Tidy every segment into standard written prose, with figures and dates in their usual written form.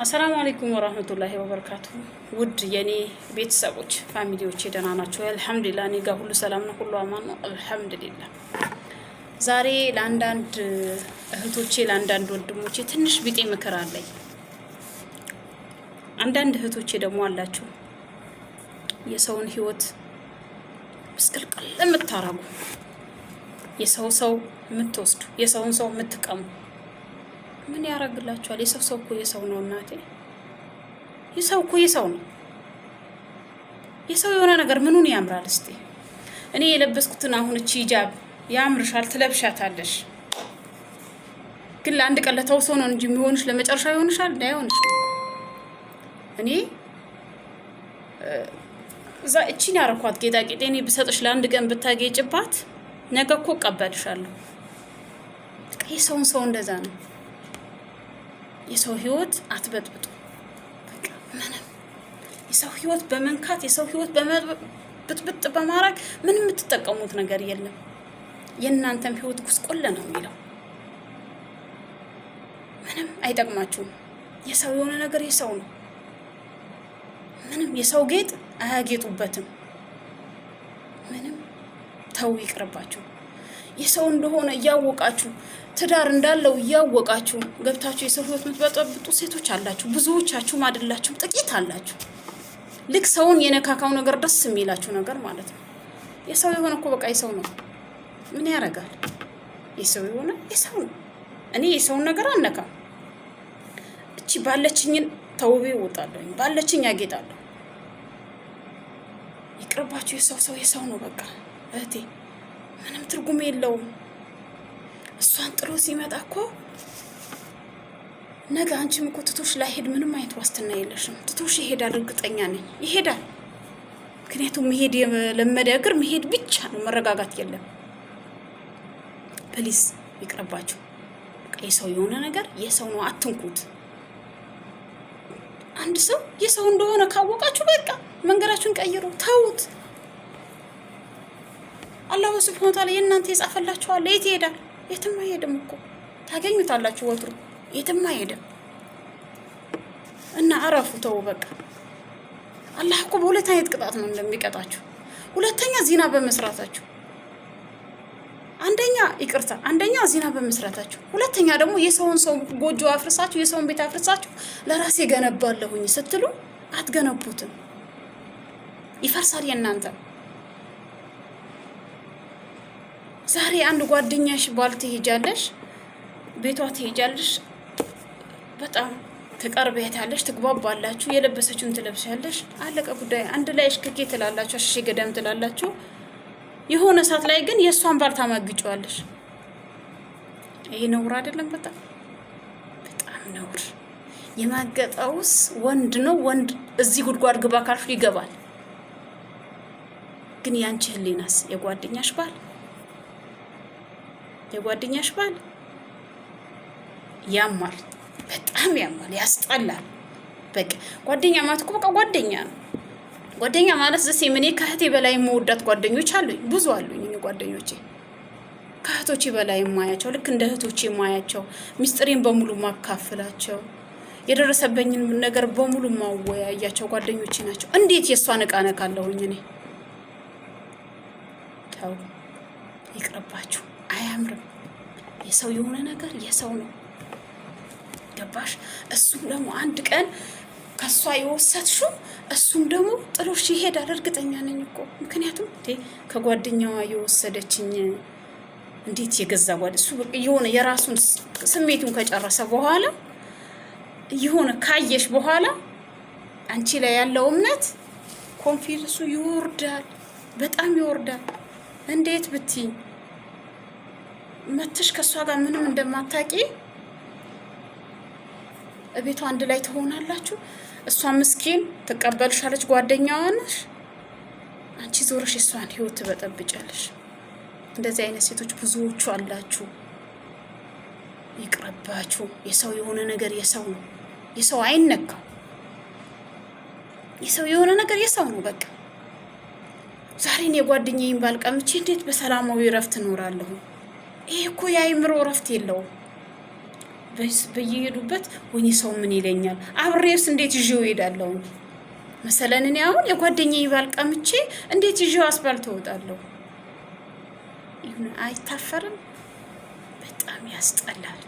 አሰላሙ አለይኩም ወራህመቱላሂ ወበረካቱ። ውድ የኔ ቤተሰቦች ፋሚሊዎች ደህና ናቸው? አልሐምዱሊላህ እኔ ጋር ሁሉ ሰላም ነው፣ ሁሉ አማን ነው። አልሐምዱሊላህ። ዛሬ ለአንዳንድ እህቶቼ ለአንዳንድ ወንድሞቼ ትንሽ ቢጤ ምክር አለኝ። አንዳንድ እህቶቼ ደግሞ አላችሁ የሰውን ህይወት ምስቅልቅል የምታረጉ፣ የሰው የምትወስዱ፣ የሰውን ሰው የምትቀሙ ምን ያረግላችኋል? የሰው እኮ የሰው ነው እናቴ። የሰው እኮ የሰው ነው። የሰው የሆነ ነገር ምኑን ያምራል? እስቲ እኔ የለበስኩትን አሁን እቺ ሂጃብ ያምርሻል፣ ትለብሻታለሽ። ግን ለአንድ ቀን ለተውሶ ነው እንጂ የሚሆንሽ ለመጨረሻ ይሆንሻል እንዳይሆንሽ። እኔ እዛ እቺን ያረኳት ጌጣጌጥ እኔ ብሰጥሽ ለአንድ ቀን ብታጌጭባት ነገ እኮ እቀበልሻለሁ። የሰውን ሰው እንደዛ ነው። የሰው ህይወት አትበጥብጡ። በቃ ምንም የሰው ህይወት በመንካት የሰው ህይወት በመጥብጥ በማድረግ ምንም የምትጠቀሙት ነገር የለም። የእናንተም ህይወት ጉስቆል ነው የሚለው። ምንም አይጠቅማችሁም። የሰው የሆነ ነገር የሰው ነው። ምንም የሰው ጌጥ አያጌጡበትም። ምንም ተው፣ ይቅርባችሁ። የሰው እንደሆነ እያወቃችሁ ትዳር እንዳለው እያወቃችሁ ገብታችሁ የሰው ህይወት የምትበጠብጡ ሴቶች አላችሁ። ብዙዎቻችሁም አይደላችሁም፣ ጥቂት አላችሁ። ልክ ሰውን የነካካው ነገር ደስ የሚላችሁ ነገር ማለት ነው። የሰው የሆነ እኮ በቃ የሰው ነው። ምን ያደርጋል? የሰው የሆነ የሰው ነው። እኔ የሰውን ነገር አልነካም። እቺ ባለችኝን ተውቤ እወጣለሁ፣ ባለችኝ ያጌጣለሁ። ይቅርባችሁ። የሰው የሰው ነው በቃ እህቴ፣ ምንም ትርጉም የለውም። እሷን ጥሎ ሲመጣ እኮ ነገ አንቺም እኮ ትቶሽ ላይሄድ ምንም አይነት ዋስትና የለሽም። ትቶሽ ይሄዳል፣ እርግጠኛ ነኝ ይሄዳል። ምክንያቱም መሄድ የለመደ እግር መሄድ ብቻ ነው፣ መረጋጋት የለም። ፕሊዝ ይቅርባችሁ። የሰው የሆነ ነገር የሰው ነው፣ አትንኩት። አንድ ሰው የሰው እንደሆነ ካወቃችሁ በቃ መንገዳችሁን ቀይሩ፣ ተውት። አላህ ሱብሃነሁ ወተዓላ የእናንተ የጻፈላችኋል። የት ይሄዳል? የትም አይሄድም እኮ ታገኙታላችሁ። ወትሩ የትም አይሄድም እና አረፉ፣ ተው በቃ። አላህ እኮ በሁለት አይነት ቅጣት ነው እንደሚቀጣችሁ። ሁለተኛ ዚና በመስራታችሁ፣ አንደኛ ዚና በመስራታችሁ፣ ሁለተኛ ደግሞ የሰውን ሰው ጎጆ አፍርሳችሁ የሰውን ቤት አፍርሳችሁ ለራሴ ገነባለሁኝ ስትሉ አትገነቡትም፣ ይፈርሳል የእናንተ። ዛሬ አንድ ጓደኛሽ ባል ትሄጃለሽ፣ ቤቷ ትሄጃለሽ፣ በጣም ትቀርቢያታለሽ፣ ትግባባላችሁ፣ የለበሰችውን ትለብሻለሽ፣ አለቀ ጉዳይ። አንድ ላይ እሽክኬ ትላላችሁ፣ አሽሽ ገደም ትላላችሁ። የሆነ ሰዓት ላይ ግን የእሷን ባል ታማግጫዋለሽ። ይሄ ነውር አይደለም? በጣም ነውር። የማገጣውስ ወንድ ነው። ወንድ እዚህ ጉድጓድ ግባ ካልሽ ይገባል። ግን ያንቺ ህሊናስ የጓደኛሽ ባል ያማል፣ በጣም ያማል፣ ያስጠላል። በቃ ጓደኛ ማለት እኮ በቃ ጓደኛ ነው። ጓደኛ ማለት ዘሴ እኔ ከእህቴ በላይ የምወዳት ጓደኞች አሉኝ፣ ብዙ አሉኝ። እኔ ጓደኞቼ ከእህቶቼ በላይ የማያቸው፣ ልክ እንደ እህቶቼ የማያቸው፣ ሚስጥሬን በሙሉ ማካፍላቸው፣ የደረሰበኝን ነገር በሙሉ ማወያያቸው ጓደኞቼ ናቸው። እንዴት የእሷን ዕቃ ነካለሁኝ እኔ? ተው፣ ይቅርባችሁ። አያምርም። የሰው የሆነ ነገር የሰው ነው፣ ገባሽ? እሱም ደግሞ አንድ ቀን ከሷ የወሰድሽው እሱም ደግሞ ጥሎሽ ይሄዳል፣ እርግጠኛ ነኝ እኮ። ምክንያቱም ከጓደኛዋ የወሰደችኝ እንዴት የገዛ እሱ የሆነ የራሱን ስሜቱን ከጨረሰ በኋላ የሆነ ካየሽ በኋላ አንቺ ላይ ያለው እምነት ኮንፊደንሱ ይወርዳል፣ በጣም ይወርዳል። እንዴት ብትይ መተሽ ከሷ ጋር ምንም እንደማታቂ እቤቷ አንድ ላይ ትሆናላችሁ። እሷ ምስኪን ትቀበልሻለች፣ ጓደኛዋ ነሽ። አንቺ ዞረሽ እሷን ህይወት ትበጠብጫለሽ። እንደዚህ አይነት ሴቶች ብዙዎቹ አላችሁ። ይቅርባችሁ። የሰው የሆነ ነገር የሰው ነው፣ የሰው አይነካም። የሰው የሆነ ነገር የሰው ነው በቃ። ዛሬን የጓደኛዬን ባልቀምቼ እንዴት በሰላማዊ እረፍት እኖራለሁ? ይሄ እኮ የአይምሮ እረፍት የለውም። በየሄዱበት ወይኔ ሰው ምን ይለኛል? አብሬስ እንዴት ይዤው እሄዳለሁ? መሰለን እኔ አሁን የጓደኛዬ ባል ቀምቼ እንዴት ይዤው አስፋልት እወጣለሁ? ይሁን አይታፈርም? በጣም ያስጠላል።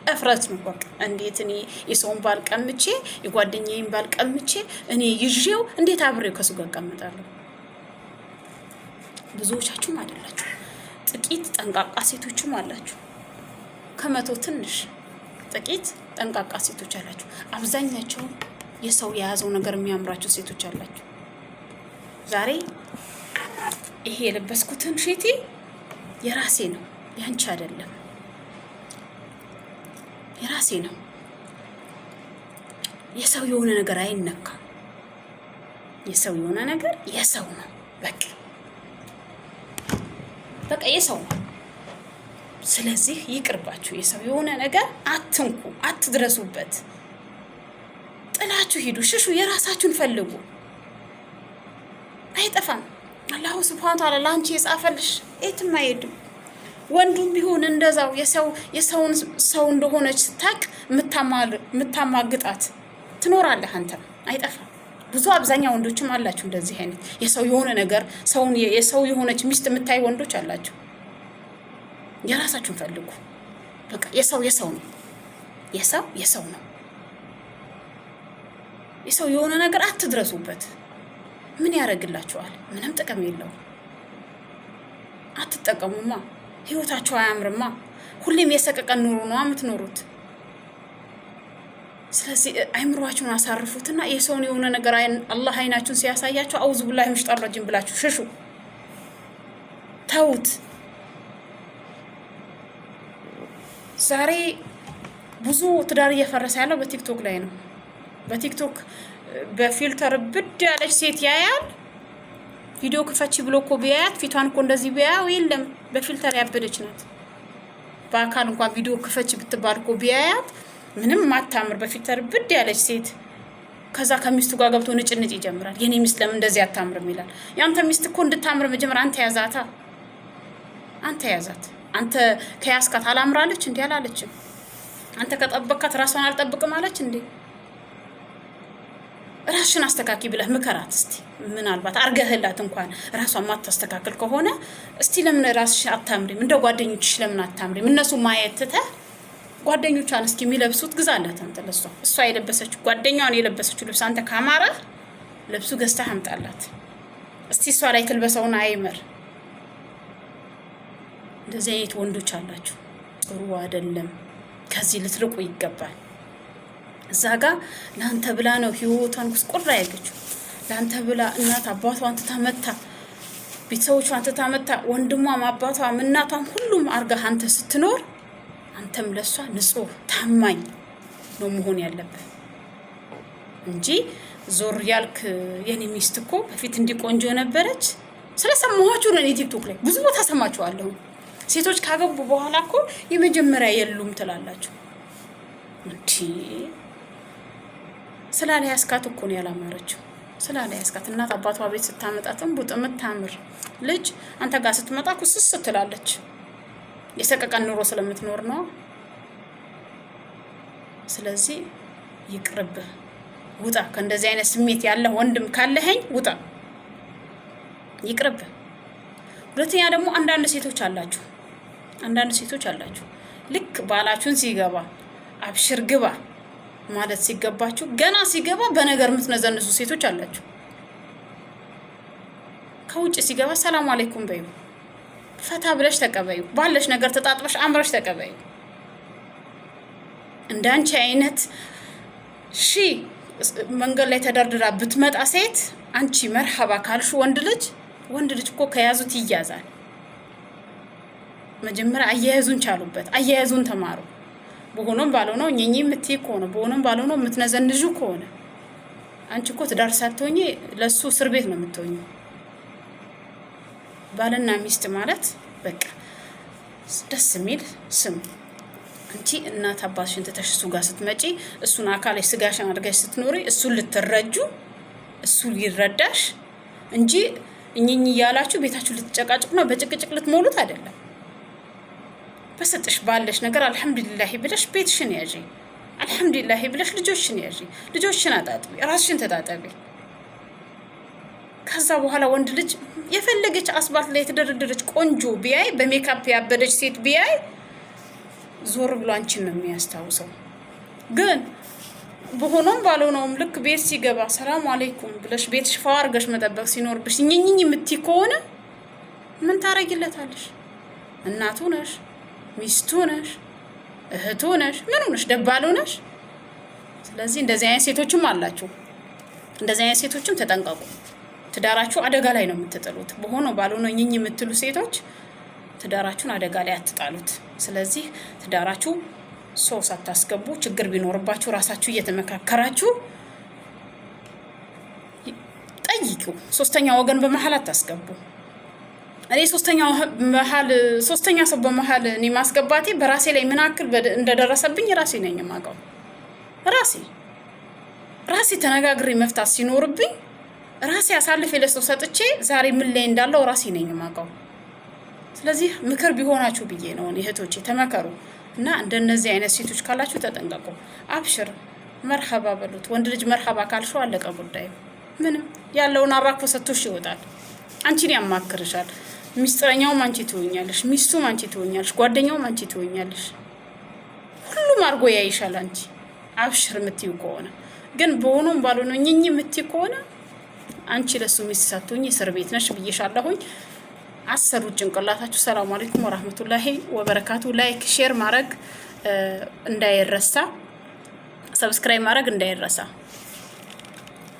እፍረት ነው በቃ። እንዴት እኔ የሰውን ባል ቀምቼ የጓደኛዬን ባል ቀምቼ እኔ ይዤው እንዴት አብሬው ከሱ ጋር እቀምጣለሁ? ብዙዎቻችሁም አይደላችሁ፣ ጥቂት ጠንቃቃ ሴቶችም አላችሁ። ከመቶ ትንሽ ጥቂት ጠንቃቃ ሴቶች አላችሁ። አብዛኛቸው የሰው የያዘው ነገር የሚያምራቸው ሴቶች አላችሁ። ዛሬ ይሄ የለበስኩትን ሼቲ የራሴ ነው፣ ያንቺ አይደለም። የራሴ ነው። የሰው የሆነ ነገር አይነካም። የሰው የሆነ ነገር የሰው ነው። በቃ የሰው ነው። ስለዚህ ይቅርባችሁ። የሰው የሆነ ነገር አትንኩ፣ አትድረሱበት። ጥላችሁ ሂዱ፣ ሽሹ፣ የራሳችሁን ፈልጉ። አይጠፋም። አላሁ ሱብሃነሁ ወተዓላ ለአንቺ የጻፈልሽ የትም አይሄድም። ወንዱም ቢሆን እንደዛው የሰውን ሰው እንደሆነች ስታቅ የምታማግጣት ትኖራለህ አንተ። አይጠፋም። ብዙ አብዛኛው ወንዶችም አላችሁ እንደዚህ አይነት የሰው የሆነ ነገር የሰው የሆነች ሚስት የምታይ ወንዶች አላችሁ። የራሳችሁን ፈልጉ። በቃ የሰው ነው። የሰው ነው። የሰው የሆነ ነገር አትድረሱበት። ምን ያደርግላችኋል? ምንም ጥቅም የለውም። አትጠቀሙማ። ህይወታችሁ አያምርማ። ሁሌም የሰቀቀን ኑሮ ነው የምትኖሩት። ስለዚህ አይምሯችሁን አሳርፉትና የሰውን የሆነ ነገር አላህ አይናችሁን ሲያሳያችሁ አውዙ ቢላሂ ሚነሽ ሸይጣኒ ረጂም ብላችሁ ሽሹ፣ ተውት። ዛሬ ብዙ ትዳር እየፈረሰ ያለው በቲክቶክ ላይ ነው። በቲክቶክ በፊልተር ብድ ያለች ሴት ያያል። ቪዲዮ ክፈቺ ብሎ እኮ ቢያያት ፊቷን እኮ እንደዚህ ቢያያው የለም በፊልተር ያበደች ናት። በአካል እንኳን ቪዲዮ ክፈቺ ብትባል እኮ ቢያያት ምንም ማታምር በፊልተር ብድ ያለች ሴት ከዛ ከሚስቱ ጋር ገብቶ ንጭንጭ ይጀምራል። የኔ ሚስት ለምን እንደዚህ አታምርም ይላል። ያንተ ሚስት እኮ እንድታምር መጀመሪያ አንተ ያዛት። አንተ ከያስካት አላምራለች እንዴ? አላለችም። አንተ ከጠበቃት ራሷን አልጠብቅም አለች እንዴ? ራስሽን አስተካኪ ብለህ ምከራት እስቲ። ምናልባት አርገህላት እንኳን ራሷን ማታስተካክል ከሆነ እስቲ ለምን ራስሽ አታምሪም? እንደ ጓደኞችሽ ለምን አታምሪም? እነሱ ማየት ትተህ ጓደኞቿን እስኪ የሚለብሱት ግዛላት አንተ ለሷ። እሷ የለበሰችው ጓደኛዋን የለበሰችው ልብስ አንተ ካማረ ልብሱ ገዝተህ አምጣላት እስቲ። እሷ ላይ ትልበሰውን አይመር። እንደዚህ አይነት ወንዶች አላችሁ። ጥሩ አይደለም። ከዚህ ልትርቁ ይገባል። እዛ ጋር ለአንተ ብላ ነው ህይወቷን ቁስቁር ያደረገችው። ለአንተ ብላ እናት አባቷን ትታመታ፣ ቤተሰቦቿን ትታመታ፣ ወንድሟም አባቷም እናቷም ሁሉም አርጋህ አንተ ስትኖር አንተም ለሷ ንጹህ ታማኝ ነው መሆን ያለበት እንጂ ዞር ያልክ የኔ ሚስት እኮ በፊት እንዲቆንጆ ነበረች። ስለሰማኋችሁ ነው። ቲክቶክ ላይ ብዙ ቦታ ሰማችኋለሁ። ሴቶች ካገቡ በኋላ እኮ የመጀመሪያ የሉም ትላላችሁ እንዴ? ስላለ ያስካት እኮ ነው ያላማረችው። ስላለ ያስካት እናት አባቷ ቤት ስታመጣትም ቡጥ የምታምር ልጅ አንተ ጋር ስትመጣ ኩስስ ትላለች። የሰቀቀን ኑሮ ስለምትኖር ነው። ስለዚህ ይቅርብህ፣ ውጣ። ከእንደዚህ አይነት ስሜት ያለ ወንድም ካለኸኝ ውጣ፣ ይቅርብህ። ሁለተኛ ደግሞ አንዳንድ ሴቶች አላችሁ ልክ ባላችሁን ሲገባ አብሽር ግባ ማለት ሲገባችሁ ገና ሲገባ በነገር የምትነዘንሱ ሴቶች አላችሁ። ከውጭ ሲገባ ሰላም አለይኩም በዩ፣ ፈታ ብለሽ ተቀበዩ፣ ባለሽ ነገር ተጣጥበሽ አምረሽ ተቀበዩ። እንዳንቺ አይነት መንገድ ላይ ተደርድራ ብትመጣ ሴት አንቺ መርሐባ ካልሽ ወንድ ልጅ እኮ ከያዙት ይያዛል። መጀመሪያ አያያዙን ቻሉበት፣ አያያዙን ተማሩ። በሆነም ባልሆነው እኚህ የምትይ ከሆነ በሆነም ባልሆነው የምትነዘንዡ ከሆነ አንቺ እኮ ትዳር ሳትሆኚ ለሱ እስር ቤት ነው የምትሆኚ። ባልና ሚስት ማለት በቃ ደስ የሚል ስም። አንቺ እናት አባትሽን ትተሽ እሱ ጋር ስትመጪ እሱን አካልሽ ስጋሽን አድርገሽ ስትኖሪ እሱን ልትረጁ እሱ ሊረዳሽ እንጂ እኚህ እያላችሁ ቤታችሁ ልትጨቃጭቁ ነው በጭቅጭቅ ልትሞሉት አይደለም። በሰጥሽ ባለሽ ነገር አልሐምዱሊላህ ብለሽ ቤትሽን ያዢ። አልሐምዱሊላህ ብለሽ ልጆችሽን ያዢ። ልጆችሽን አጣጥቢ፣ ራስሽን ተጣጣቢ። ከዛ በኋላ ወንድ ልጅ የፈለገች አስባልት ላይ የተደረደረች ቆንጆ ቢያይ፣ በሜካፕ ያበደች ሴት ቢያይ ዞር ብሎ አንቺን ነው የሚያስታውሰው። ግን በሆነም ባልሆነውም ልክ ቤት ሲገባ ሰላም አለይኩም ብለሽ ቤትሽ ፋ አድርገሽ መጠበቅ ሲኖርብሽ ኝኝኝ የምትይ ከሆነ ምን ታረጊለታለሽ? እናቱ ነሽ፣ ሚስቱ ነሽ፣ እህቱ ነሽ፣ ምን ሆነሽ? ደባሉ ነሽ። ስለዚህ እንደዚህ አይነት ሴቶችም አላችሁ። እንደዚህ አይነት ሴቶችም ተጠንቀቁ። ትዳራችሁ አደጋ ላይ ነው የምትጥሉት። በሆነው ባልሆነው ኝኝ የምትሉ ሴቶች ትዳራችሁን አደጋ ላይ አትጣሉት። ስለዚህ ትዳራችሁ ሰው ሳታስገቡ ችግር ቢኖርባችሁ ራሳችሁ እየተመካከራችሁ ጠይቁ። ሶስተኛ ወገን በመሀል አታስገቡ። እኔ ሶስተኛ ሰው በመሀል እኔ ማስገባቴ በራሴ ላይ ምን አክል እንደደረሰብኝ ራሴ ነኝ የማውቀው። ራሴ ተነጋግሬ መፍታት ሲኖርብኝ ራሴ አሳልፌ ለሰው ሰጥቼ ዛሬ ምን ላይ እንዳለው ራሴ ነኝ የማውቀው። ስለዚህ ምክር ቢሆናችሁ ብዬ ነው። እህቶቼ ተመከሩ እና እንደነዚህ አይነት ሴቶች ካላችሁ ተጠንቀቁ። አብሽር መርሐባ በሉት። ወንድ ልጅ መርሐባ ካልሽው አለቀ ጉዳዩ። ምንም ያለውን አራክፎ ሰጥቶሽ ይወጣል። አንቺን ያማክርሻል። ሚስጥረኛውም አንቺ ትሆኛለሽ፣ ሚስቱም አንቺ ትሆኛለሽ፣ ጓደኛውም አንቺ ትሆኛለሽ። ሁሉም አድርጎ ያይሻል አንቺ አብሽር የምትይው ከሆነ። ግን በሆነም ባልሆነ ኝኝ የምትይ ከሆነ አንቺ ለሱ ሚስት ሳትሆኚ እስር ቤት ነሽ ብዬሻለሁኝ። አሰሩት ጭንቅላታችሁ። ሰላም አለይኩም ወራህመቱላሂ ወበረካቱ። ላይክ ሼር ማድረግ እንዳይረሳ፣ ሰብስክራይብ ማድረግ እንዳይረሳ።